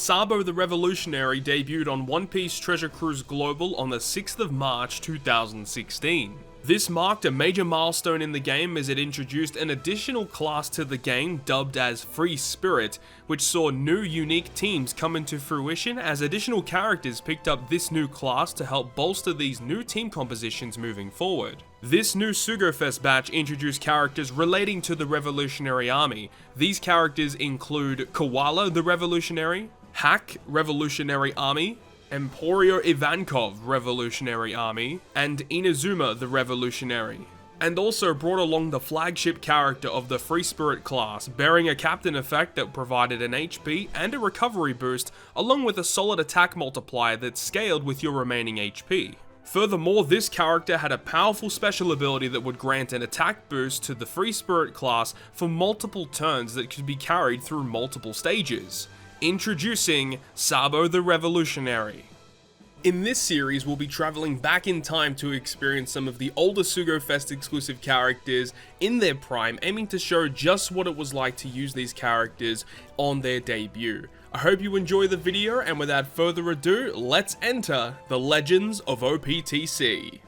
Sabo the Revolutionary debuted on One Piece Treasure Cruise Global on the 6th of March 2016. This marked a major milestone in the game as it introduced an additional class to the game dubbed as Free Spirit, which saw new unique teams come into fruition as additional characters picked up this new class to help bolster these new team compositions moving forward. This new Sugo-Fest batch introduced characters relating to the Revolutionary Army. These characters include Koala the Revolutionary, Hack Revolutionary Army, Emporio Ivankov Revolutionary Army, and Inazuma the Revolutionary. And also brought along the flagship character of the Free Spirit class, bearing a captain effect that provided an HP and a recovery boost, along with a solid attack multiplier that scaled with your remaining HP. Furthermore, this character had a powerful special ability that would grant an attack boost to the Free Spirit class for multiple turns that could be carried through multiple stages. Introducing Sabo the Revolutionary. In this series, we'll be traveling back in time to experience some of the older Sugo-Fest exclusive characters in their prime, aiming to show just what it was like to use these characters on their debut. I hope you enjoy the video, and without further ado, let's enter the Legends of OPTC.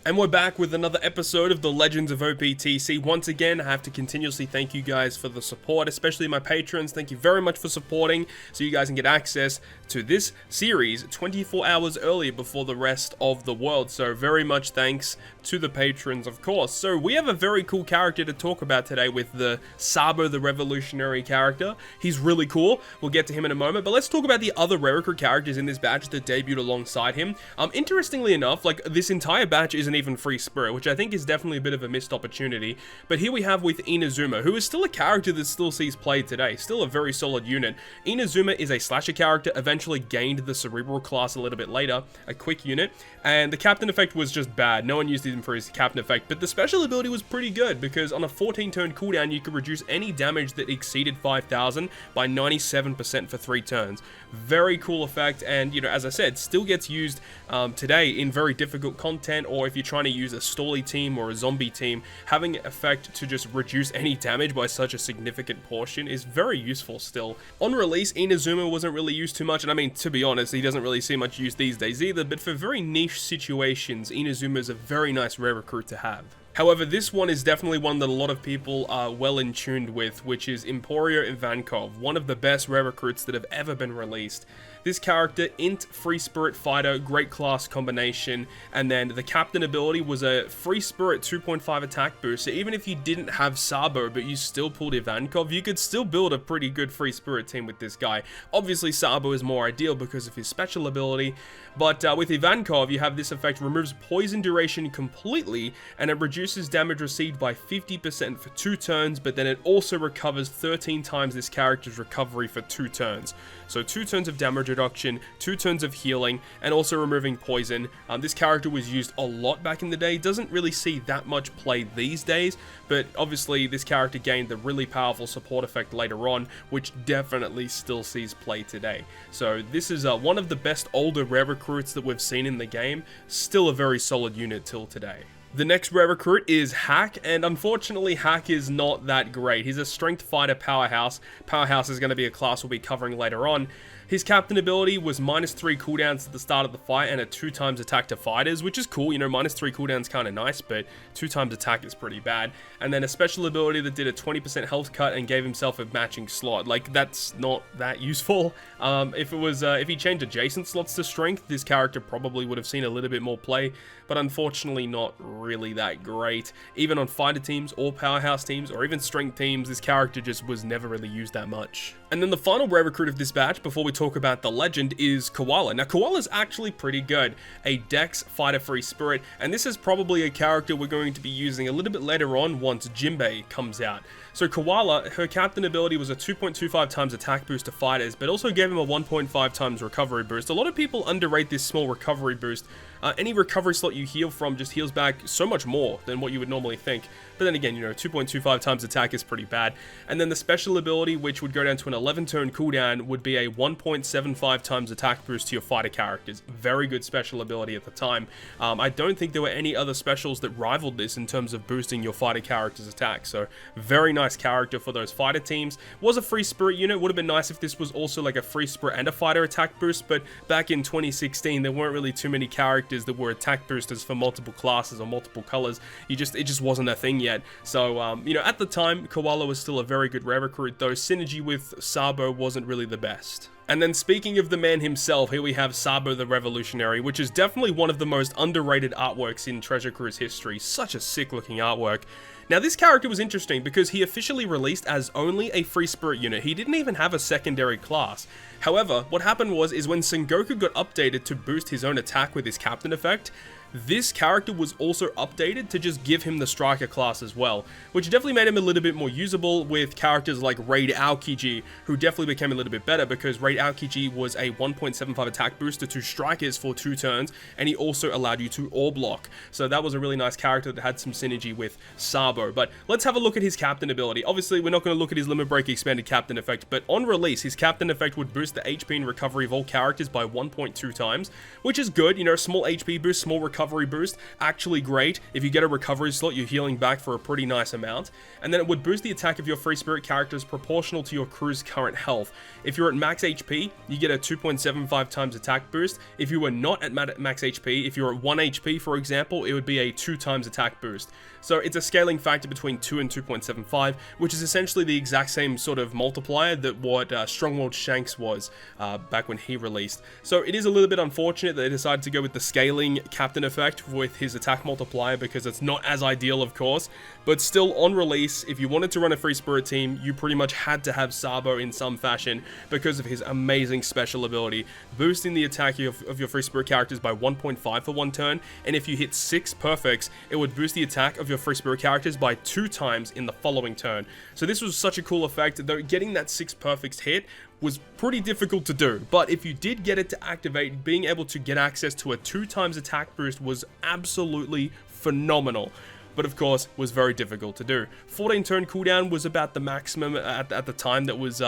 And we're back with another episode of the Legends of OPTC. Once again, I have to continuously thank you guys for the support, especially my patrons. Thank you very much for supporting, so you guys can get access to this series 24 hours earlier before the rest of the world. So very much thanks to the patrons, of course. So we have a very cool character to talk about today with the Sabo the Revolutionary character. He's really cool. We'll get to him in a moment, but let's talk about the other rare recruit characters in this batch that debuted alongside him. Interestingly enough, like, this entire batch isn't even Free Spirit, which I think is definitely a bit of a missed opportunity. But here we have with Inazuma, who is still a character that still sees play today, still a very solid unit. Inazuma is a slasher character, eventually gained the Cerebral class a little bit later, a quick unit, and the captain effect was just bad. No one used him for his captain effect, but the special ability was pretty good, because on a 14-turn cooldown, you could reduce any damage that exceeded 5,000 by 97% for 3 turns. Very cool effect, and, you know, as I said, still gets used today in very difficult content, or if you're trying to use a Stally team or a zombie team, having effect to just reduce any damage by such a significant portion is very useful still. On release, Inazuma wasn't really used too much, and I mean, to be honest, he doesn't really see much use these days either, but for very niche situations, Inazuma is a very nice rare recruit to have. However, this one is definitely one that a lot of people are well in tuned with, which is Emporio Ivankov, one of the best rare recruits that have ever been released. This character, Int, Free Spirit Fighter, great class combination, and then the captain ability was a Free Spirit 2.5 attack boost, so even if you didn't have Sabo but you still pulled Ivankov, you could still build a pretty good Free Spirit team with this guy. Obviously Sabo is more ideal because of his special ability, but with Ivankov you have this effect, removes poison duration completely, and it reduces damage received by 50% for 2 turns, but then it also recovers 13 times this character's recovery for 2 turns. So 2 turns of damage reduction, 2 turns of healing, and also removing poison. This character was used a lot back in the day, doesn't really see that much play these days, but obviously this character gained the really powerful support effect later on, which definitely still sees play today. So this is one of the best older rare recruits that we've seen in the game, still a very solid unit till today. The next rare recruit is Hack, and unfortunately Hack is not that great. He's a strength fighter powerhouse. Powerhouse is going to be a class we'll be covering later on. His captain ability was -3 cooldowns at the start of the fight and a 2 times attack to fighters, which is cool. You know, -3 cooldowns kind of nice, but 2 times attack is pretty bad. And then a special ability that did a 20% health cut and gave himself a matching slot. Like, that's not that useful. If he changed adjacent slots to strength, this character probably would have seen a little bit more play, but unfortunately not really that great. Even on fighter teams or powerhouse teams or even strength teams, this character just was never really used that much. And then the final rare recruit of this batch, before we talk about the legend, is Koala. Now, Koala's actually pretty good. A Dex fighter Free Spirit, and this is probably a character we're going to be using a little bit later on once Jinbei comes out. So Koala, her captain ability was a 2.25 times attack boost to fighters, but also gave him a 1.5 times recovery boost. A lot of people underrate this small recovery boost, Any recovery slot you heal from just heals back so much more than what you would normally think. But then again, you know, 2.25 times attack is pretty bad. And then the special ability, which would go down to an 11-turn cooldown, would be a 1.75 times attack boost to your fighter characters. Very good special ability at the time. I don't think there were any other specials that rivaled this in terms of boosting your fighter character's attack. So very nice character for those fighter teams. Was a free spirit unit. Would have been nice if this was also like a free spirit and a fighter attack boost, but back in 2016 there weren't really too many characters that were attack boosters for multiple classes or multiple colors. It just wasn't a thing yet. So you know, at the time Koala was still a very good rare recruit, though synergy with Sabo wasn't really the best. And then speaking of the man himself, here we have Sabo the Revolutionary, which is definitely one of the most underrated artworks in Treasure Cruise history. Such a sick looking artwork. Now this character was interesting because he officially released as only a free spirit unit. He didn't even have a secondary class. However, what happened was when Sengoku got updated to boost his own attack with his captain effect, this character was also updated to just give him the striker class as well, which definitely made him a little bit more usable with characters like Raid Aokiji, who definitely became a little bit better because Raid Aokiji was a 1.75 attack booster to strikers for 2 turns, and he also allowed you to ore block. So that was a really nice character that had some synergy with Sabo. But let's have a look at his captain ability. Obviously, we're not going to look at his Limit Break expanded captain effect, but on release, his captain effect would boost the HP and recovery of all characters by 1.2 times, which is good. You know, small HP boost, small recovery boost, actually great. If you get a recovery slot, you're healing back for a pretty nice amount. And then it would boost the attack of your free spirit characters proportional to your crew's current health. If you're at max HP, you get a 2.75 times attack boost. If you were not at max HP, if you're at 1 HP, for example, it would be a 2 times attack boost. So it's a scaling factor between 2 and 2.75, which is essentially the exact same sort of multiplier that what Strongworld Shanks was back when he released. So it is a little bit unfortunate that they decided to go with the scaling captain effect with his attack multiplier because it's not as ideal, of course. But still, on release, if you wanted to run a free spirit team, you pretty much had to have Sabo in some fashion because of his amazing special ability, boosting the attack of your free spirit characters by 1.5 for 1 turn. And if you hit 6 perfects, it would boost the attack of your free spirit characters by 2 times in the following turn. So this was such a cool effect, though getting that 6 perfects hit was pretty difficult to do, but if you did get it to activate, being able to get access to a 2 times attack boost was absolutely phenomenal. But of course, was very difficult to do. 14 turn cooldown was about the maximum at the time that was,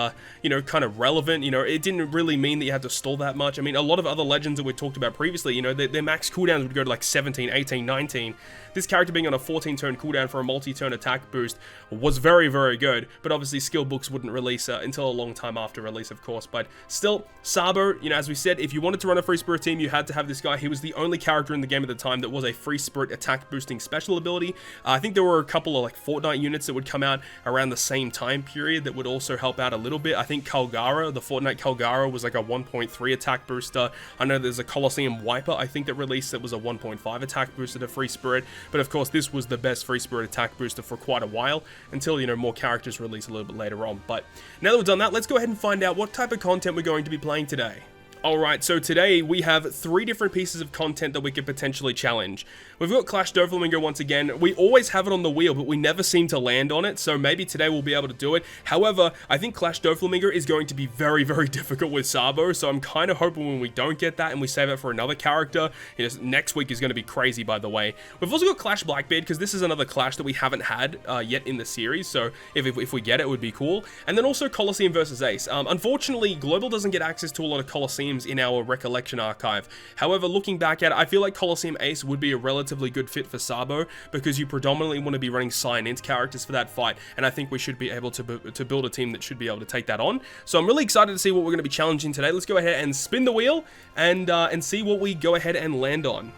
you know, kind of relevant. You know, it didn't really mean that you had to stall that much. I mean, a lot of other legends that we talked about previously, you know, their max cooldowns would go to like 17, 18, 19. This character being on a 14 turn cooldown for a multi-turn attack boost was very, very good, but obviously skill books wouldn't release until a long time after release, of course. But still, Sabo, you know, as we said, if you wanted to run a free spirit team, you had to have this guy. He was the only character in the game at the time that was a free spirit attack boosting special ability. I think there were a couple of like Fortnite units that would come out around the same time period that would also help out a little bit. I think Kalgara, the Fortnite Kalgara, was like a 1.3 attack booster. I know there's a Colosseum Wiper, I think, that released that was a 1.5 attack booster to free spirit. But of course, this was the best free spirit attack booster for quite a while until, you know, more characters release a little bit later on. But now that we've done that, let's go ahead and find out what type of content we're going to be playing today. Alright, so today we have 3 different pieces of content that we could potentially challenge. We've got Clash Doflamingo once again. We always have it on the wheel, but we never seem to land on it, so maybe today we'll be able to do it. However, I think Clash Doflamingo is going to be very, very difficult with Sabo, so I'm kind of hoping when we don't get that and we save it for another character. You know, next week is going to be crazy, by the way. We've also got Clash Blackbeard, because this is another Clash that we haven't had yet in the series, so if we get it, it would be cool. And then also Colosseum versus Ace. Unfortunately, Global doesn't get access to a lot of Colosseums in our recollection archive. However, looking back at it, I feel like Colosseum Ace would be a relatively good fit for Sabo because you predominantly want to be running sign-ins characters for that fight, and I think we should be able to build a team that should be able to take that on. So I'm really excited to see what we're going to be challenging today. Let's go ahead and spin the wheel and see what we go ahead and land on.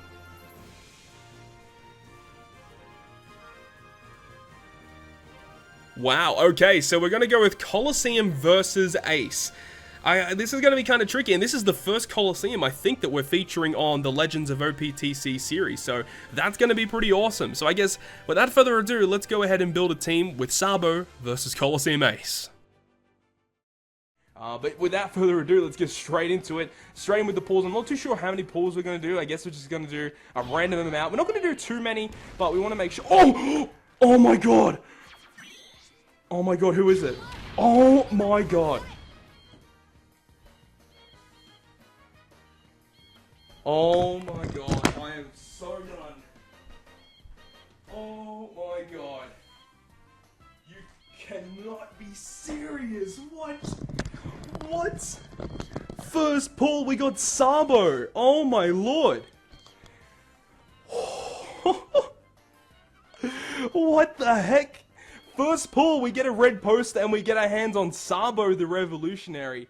Wow, okay, so we're going to go with Colosseum versus Ace. This is going to be kind of tricky, and this is the first Colosseum I think that we're featuring on the Legends of OPTC series, so that's going to be pretty awesome. So I guess, without further ado, let's go ahead and build a team with Sabo versus Colosseum Ace. But without further ado, let's get straight into it. Straight in with the pulls. I'm not too sure how many pulls we're going to do. I guess we're just going to do a random amount. We're not going to do too many, but we want to make sure... Oh! Oh my god! Oh my god, who is it? Oh my god! Oh my god, I am so done. Oh my god. You cannot be serious. What? What? First pull, we got Sabo. Oh my lord. What the heck? First pull, we get a red poster and we get our hands on Sabo the Revolutionary.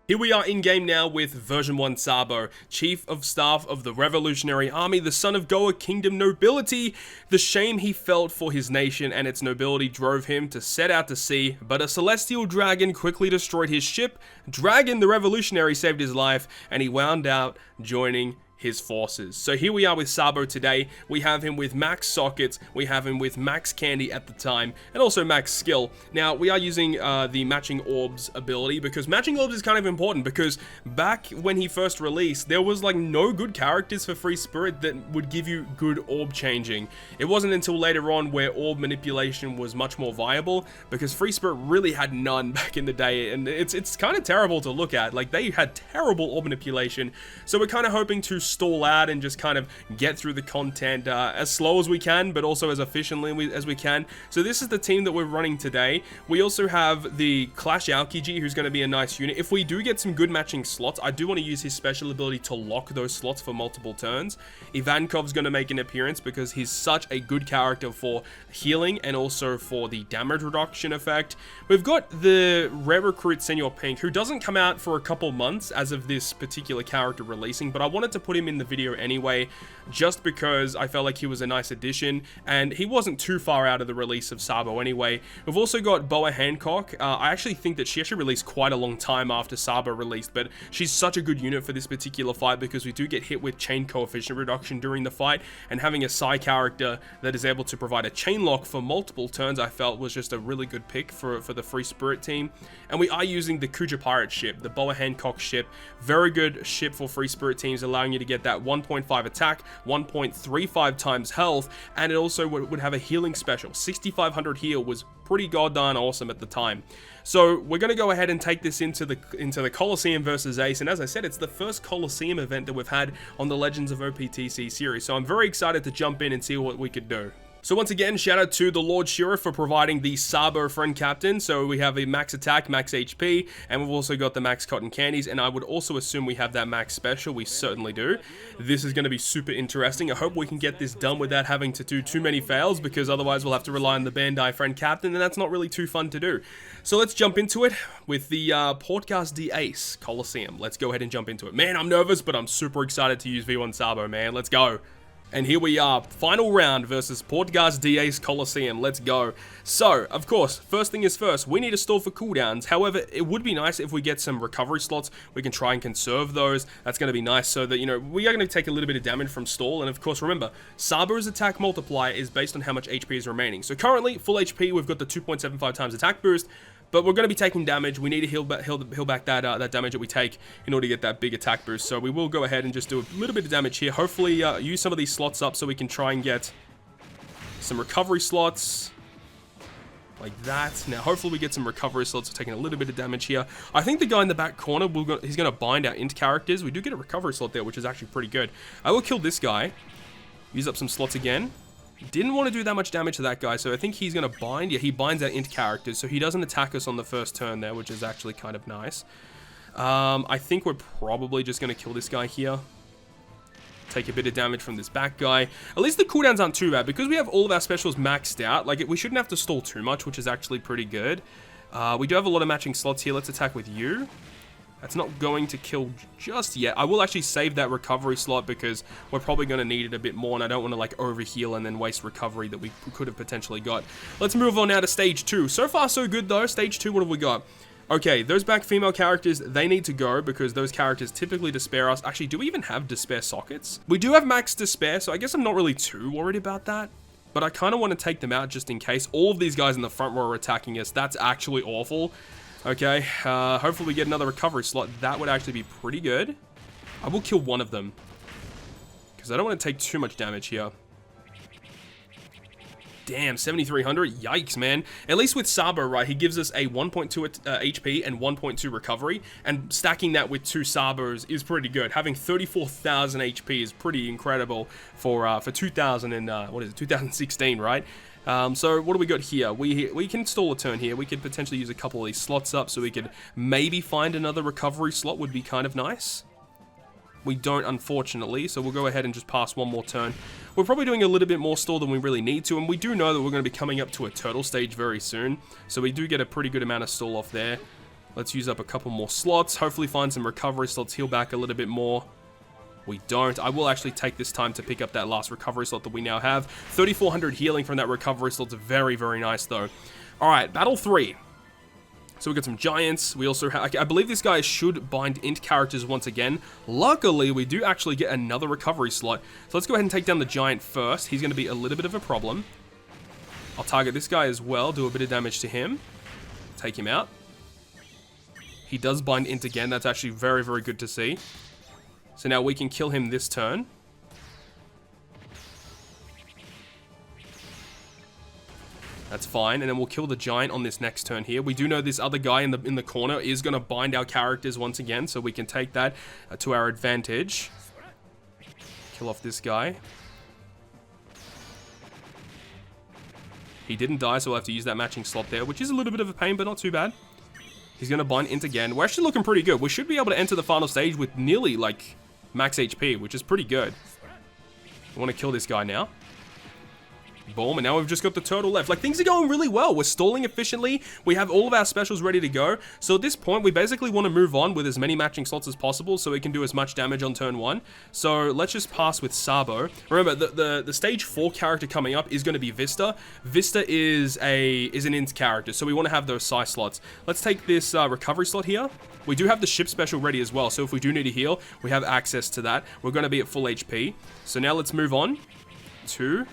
Here we are in-game now with version 1 Sabo, Chief of Staff of the Revolutionary Army, the son of Goa Kingdom nobility. The shame he felt for his nation and its nobility drove him to set out to sea, but a celestial dragon quickly destroyed his ship. Dragon the Revolutionary saved his life, and he wound out joining his forces. So here we are with Sabo today. We have him with max sockets, we have him with max candy at the time, and also max skill. Now, we are using the matching orbs ability, because matching orbs is kind of important, because back when he first released, there was like no good characters for Free Spirit that would give you good orb changing. It wasn't until later on where orb manipulation was much more viable, because Free Spirit really had none back in the day, and it's kind of terrible to look at. Like, they had terrible orb manipulation, so we're kind of hoping to stall out and just kind of get through the content as slow as we can, but also as efficiently as we can. So this is the team that we're running today. We also have the Clash Aokiji, who's going to be a nice unit. If we do get some good matching slots, I do want to use his special ability to lock those slots for multiple turns. Ivankov's going to make an appearance because he's such a good character for healing and also for the damage reduction effect. We've got the rare recruit Senor Pink, who doesn't come out for a couple months as of this particular character releasing, but I wanted to put him in the video anyway, just because I felt like he was a nice addition, and he wasn't too far out of the release of Sabo anyway. We've also got Boa Hancock. I actually think that she actually released quite a long time after Sabo released, but she's such a good unit for this particular fight because we do get hit with chain coefficient reduction during the fight, and having a Psy character that is able to provide a chain lock for multiple turns I felt was just a really good pick for the Free Spirit team. And we are using the Kuja Pirate ship, the Boa Hancock ship. Very good ship for Free Spirit teams, allowing you to get that 1.5 attack, 1.35 times health, and it also would have a healing special. 6500 heal was pretty goddamn awesome at the time. So we're going to go ahead and take this into the Coliseum versus Ace, and as I said, it's the first Coliseum event that we've had on the Legends of OPTC series, so I'm very excited to jump in and see what we could do. So once again, shout out to TheLordShiro for providing the Sabo friend captain. So we have a max attack, max HP, and we've also got the max cotton candies, and I would also assume we have that max special. We certainly do. This is going to be super interesting. I hope we can get this done without having to do too many fails, because otherwise we'll have to rely on the Bandai friend captain, and that's not really too fun to do. So let's jump into it with the Podcast D Ace Coliseum. Let's go ahead and jump into it. Man, I'm nervous, but I'm super excited to use V1 Sabo, man. Let's go. And here we are, final round versus Portgas DA's Coliseum. Let's go. So, of course, first thing is first, we need to stall for cooldowns. However, it would be nice if we get some recovery slots. We can try and conserve those. That's going to be nice so that, you know, we are going to take a little bit of damage from stall. And of course, remember, Sabo's attack multiplier is based on how much HP is remaining. So currently, full HP, we've got the 2.75 times attack boost. But we're going to be taking damage. We need to heal back that damage that we take in order to get that big attack boost. So we will go ahead and just do a little bit of damage here. Hopefully use some of these slots up so we can try and get some recovery slots. Like that. Now hopefully we get some recovery slots for taking a little bit of damage here. I think the guy in the back corner, he's going to bind our int characters. We do get a recovery slot there, which is actually pretty good. I will kill this guy. Use up some slots again. Didn't want to do that much damage to that guy, so I think he's going to bind. Yeah, he binds our int characters, so he doesn't attack us on the first turn there, which is actually kind of nice. I think we're probably just going to kill this guy here. Take a bit of damage from this back guy. At least the cooldowns aren't too bad, because we have all of our specials maxed out. Like, we shouldn't have to stall too much, which is actually pretty good. We do have a lot of matching slots here. Let's attack with you. That's not going to kill just yet. I will actually save that recovery slot because we're probably going to need it a bit more, and I don't want to like overheal and then waste recovery that we could have potentially got. Let's move on now to stage 2. So far so good though. Stage 2, what have we got? Okay, those back female characters, they need to go because those characters typically despair us. Actually, do we even have despair sockets? We do have max despair, so I guess I'm not really too worried about that. But I kind of want to take them out just in case. All of these guys in the front row are attacking us. That's actually awful. Okay, hopefully we get another recovery slot. That would actually be pretty good. I will kill one of them, because I don't want to take too much damage here. Damn, 7,300. Yikes, man. At least with Sabo, right, he gives us a 1.2 HP and 1.2 recovery, and stacking that with 2 Sabos is pretty good. Having 34,000 HP is pretty incredible for 2000 and what is it, 2016, right? So what do we got here? We can stall a turn here. We could potentially use a couple of these slots up, so we could maybe find another recovery slot. Would be kind of nice. We don't, unfortunately, so we'll go ahead and just pass one more turn. We're probably doing a little bit more stall than we really need to, and we do know that we're going to be coming up to a turtle stage very soon, so we do get a pretty good amount of stall off there. Let's use up a couple more slots, hopefully find some recovery slots, heal back a little bit more. We don't. I will actually take this time to pick up that last recovery slot that we now have. 3,400 healing from that recovery slot's very, very nice, though. Alright, Battle 3. So we got some giants. We also have, I believe this guy should bind int characters once again. Luckily, we do actually get another recovery slot. So let's go ahead and take down the giant first. He's going to be a little bit of a problem. I'll target this guy as well, do a bit of damage to him. Take him out. He does bind int again. That's actually very, very good to see. So now we can kill him this turn. That's fine, and then we'll kill the giant on this next turn here. We do know this other guy in the corner is going to bind our characters once again, so we can take that to our advantage. Kill off this guy. He didn't die, so we'll have to use that matching slot there, which is a little bit of a pain, but not too bad. He's going to bind int again. We're actually looking pretty good. We should be able to enter the final stage with nearly, like, max HP, which is pretty good. We want to kill this guy now. Boom, and now we've just got the turtle left. Like, things are going really well. We're stalling efficiently. We have all of our specials ready to go. So at this point, we basically want to move on with as many matching slots as possible so we can do as much damage on turn 1. So let's just pass with Sabo. Remember, the stage 4 character coming up is going to be Vista. Vista is an int character, so we want to have those size slots. Let's take this recovery slot here. We do have the ship special ready as well, so if we do need to heal, we have access to that. We're going to be at full HP. So now let's move on to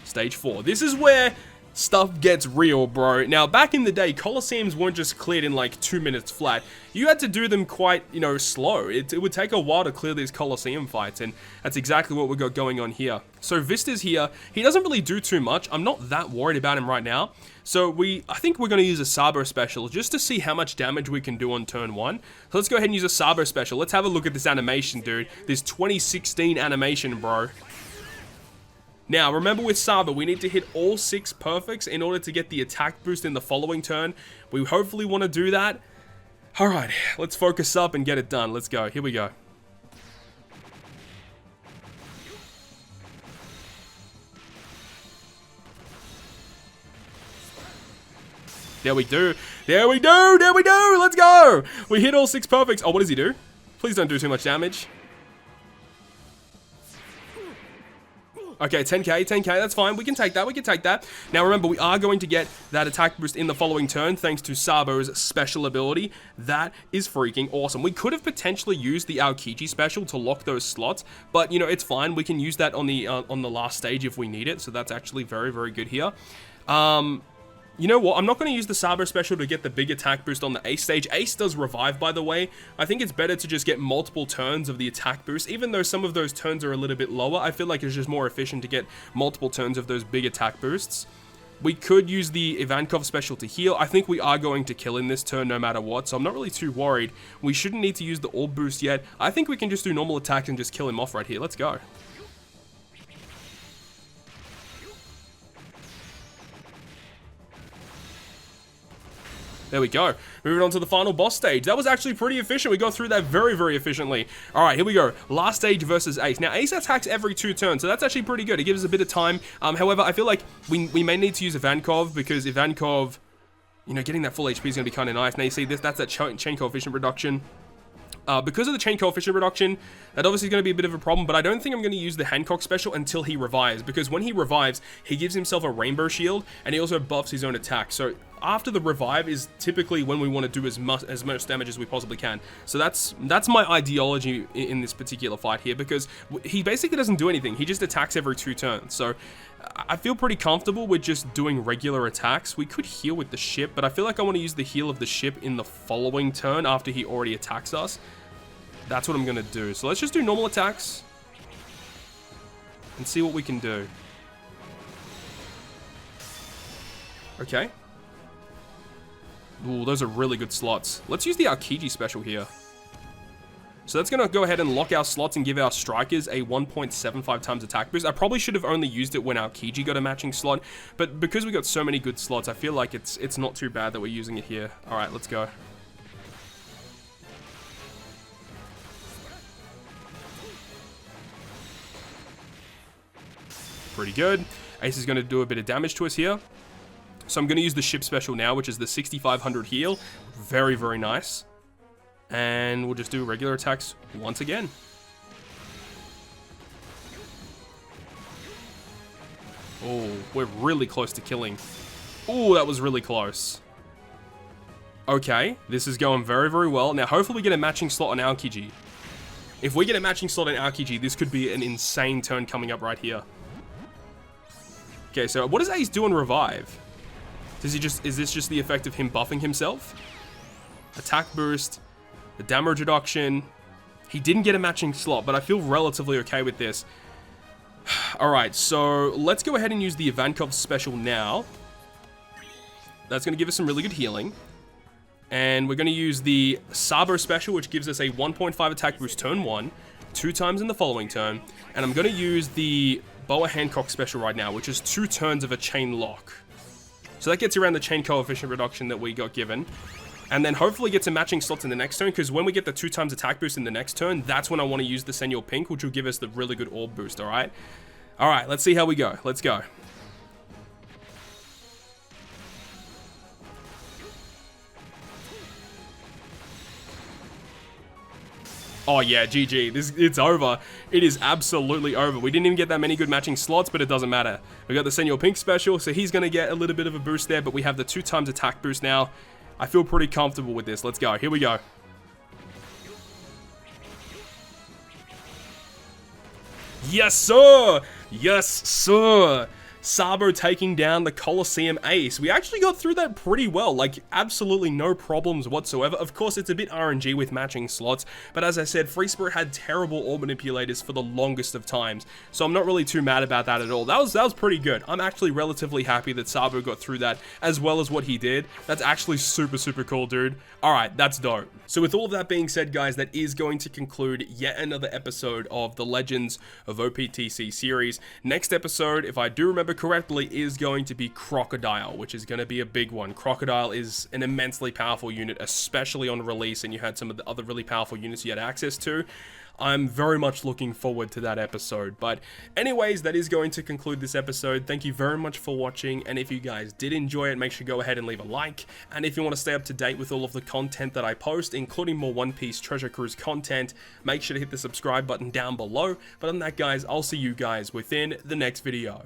Stage 4. This is where stuff gets real, bro. Now, back in the day, Colosseums weren't just cleared in like 2 minutes flat. You had to do them quite, you know, slow. It would take a while to clear these Colosseum fights, and that's exactly what we got going on here. So Vista's here. He doesn't really do too much. I'm not that worried about him right now. So I think we're going to use a Sabo special just to see how much damage we can do on turn 1. So let's go ahead and use a Sabo special. Let's have a look at this animation, dude. This 2016 animation, bro. Now, remember with Sabo, we need to hit all 6 perfects in order to get the attack boost in the following turn. We hopefully want to do that. Alright, let's focus up and get it done. Let's go. Here we go. There we do. There we do. There we do. Let's go. We hit all 6 perfects. Oh, what does he do? Please don't do too much damage. Okay, 10k, 10k, that's fine. We can take that, we can take that. Now remember, we are going to get that attack boost in the following turn thanks to Sabo's special ability. That is freaking awesome. We could have potentially used the Aokiji special to lock those slots, but you know, it's fine. We can use that on the last stage if we need it, so that's actually very, very good here. You know what? I'm not going to use the Sabo special to get the big attack boost on the Ace stage. Ace does revive, by the way. I think it's better to just get multiple turns of the attack boost. Even though some of those turns are a little bit lower, I feel like it's just more efficient to get multiple turns of those big attack boosts. We could use the Ivankov special to heal. I think we are going to kill in this turn no matter what, so I'm not really too worried. We shouldn't need to use the orb boost yet. I think we can just do normal attacks and just kill him off right here. Let's go. There we go. Moving on to the final boss stage. That was actually pretty efficient. We got through that very, very efficiently. All right, here we go. Last stage versus Ace. Now, Ace attacks every 2 turns, so that's actually pretty good. It gives us a bit of time. However, I feel like we may need to use Ivankov because Ivankov, you know, getting that full HP is going to be kind of nice. Now, you see this, that's that chain coefficient reduction. Because of the chain coefficient reduction, that obviously is going to be a bit of a problem, but I don't think I'm going to use the Hancock special until he revives, because when he revives, he gives himself a rainbow shield, and he also buffs his own attack. So after the revive is typically when we want to do as much damage as we possibly can. So that's my ideology in this particular fight here, because he basically doesn't do anything. He just attacks every 2 turns. So I feel pretty comfortable with just doing regular attacks. We could heal with the ship, but I feel like I want to use the heal of the ship in the following turn after he already attacks us. That's what I'm going to do. So let's just do normal attacks and see what we can do. Okay. Ooh, those are really good slots. Let's use the Aokiji special here. So that's going to go ahead and lock our slots and give our strikers a 1.75 times attack boost. I probably should have only used it when our Aokiji got a matching slot, but because we got so many good slots, I feel like it's not too bad that we're using it here. All right, let's go. Pretty good. Ace is going to do a bit of damage to us here. So I'm going to use the ship special now, which is the 6500 heal. Very, very nice. And we'll just do regular attacks once again. Oh, we're really close to killing. Oh, that was really close. Okay, this is going very, very well. Now, hopefully we get a matching slot on Aokiji. If we get a matching slot on Aokiji, this could be an insane turn coming up right here. Okay, so what does Ace do on Revive? Does he just, is this just the effect of him buffing himself? Attack boost, the damage reduction. He didn't get a matching slot, but I feel relatively okay with this. Alright, so let's go ahead and use the Ivankov special now. That's going to give us some really good healing. And we're going to use the Sabo special, which gives us a 1.5 attack boost turn 1, 2 times in the following turn. And I'm going to use the Boa Hancock special right now, which is 2 turns of a chain lock. So that gets around the chain coefficient reduction that we got given. And then hopefully get some matching slots in the next turn, because when we get the 2 times attack boost in the next turn, that's when I want to use the Senor Pink, which will give us the really good orb boost, alright? Alright, let's see how we go. Let's go. Oh yeah, GG. It's over. It is absolutely over. We didn't even get that many good matching slots, but it doesn't matter. We got the Senor Pink special, so he's going to get a little bit of a boost there, but we have the 2 times attack boost now. I feel pretty comfortable with this. Let's go. Here we go. Yes, sir! Yes, sir! Sabo taking down the Colosseum Ace. We actually got through that pretty well, like absolutely no problems whatsoever. Of course, it's a bit RNG with matching slots, but as I said, Free Spirit had terrible orb manipulators for the longest of times, so I'm not really too mad about that at all. That was pretty good. I'm actually relatively happy that Sabo got through that as well as what he did. That's actually super, super cool, dude. Alright, that's dope. So with all of that being said, guys, that is going to conclude yet another episode of the Legends of OPTC series. Next episode, if I do remember correctly, is going to be Crocodile, which is going to be a big one. Crocodile is an immensely powerful unit, especially on release, and you had some of the other really powerful units you had access to. I'm very much looking forward to that episode. But anyways, that is going to conclude this episode. Thank you very much for watching, and if you guys did enjoy it, make sure to go ahead and leave a like. And if you want to stay up to date with all of the content that I post, including more One Piece Treasure Cruise content, make sure to hit the subscribe button down below. But on that, guys, I'll see you guys within the next video.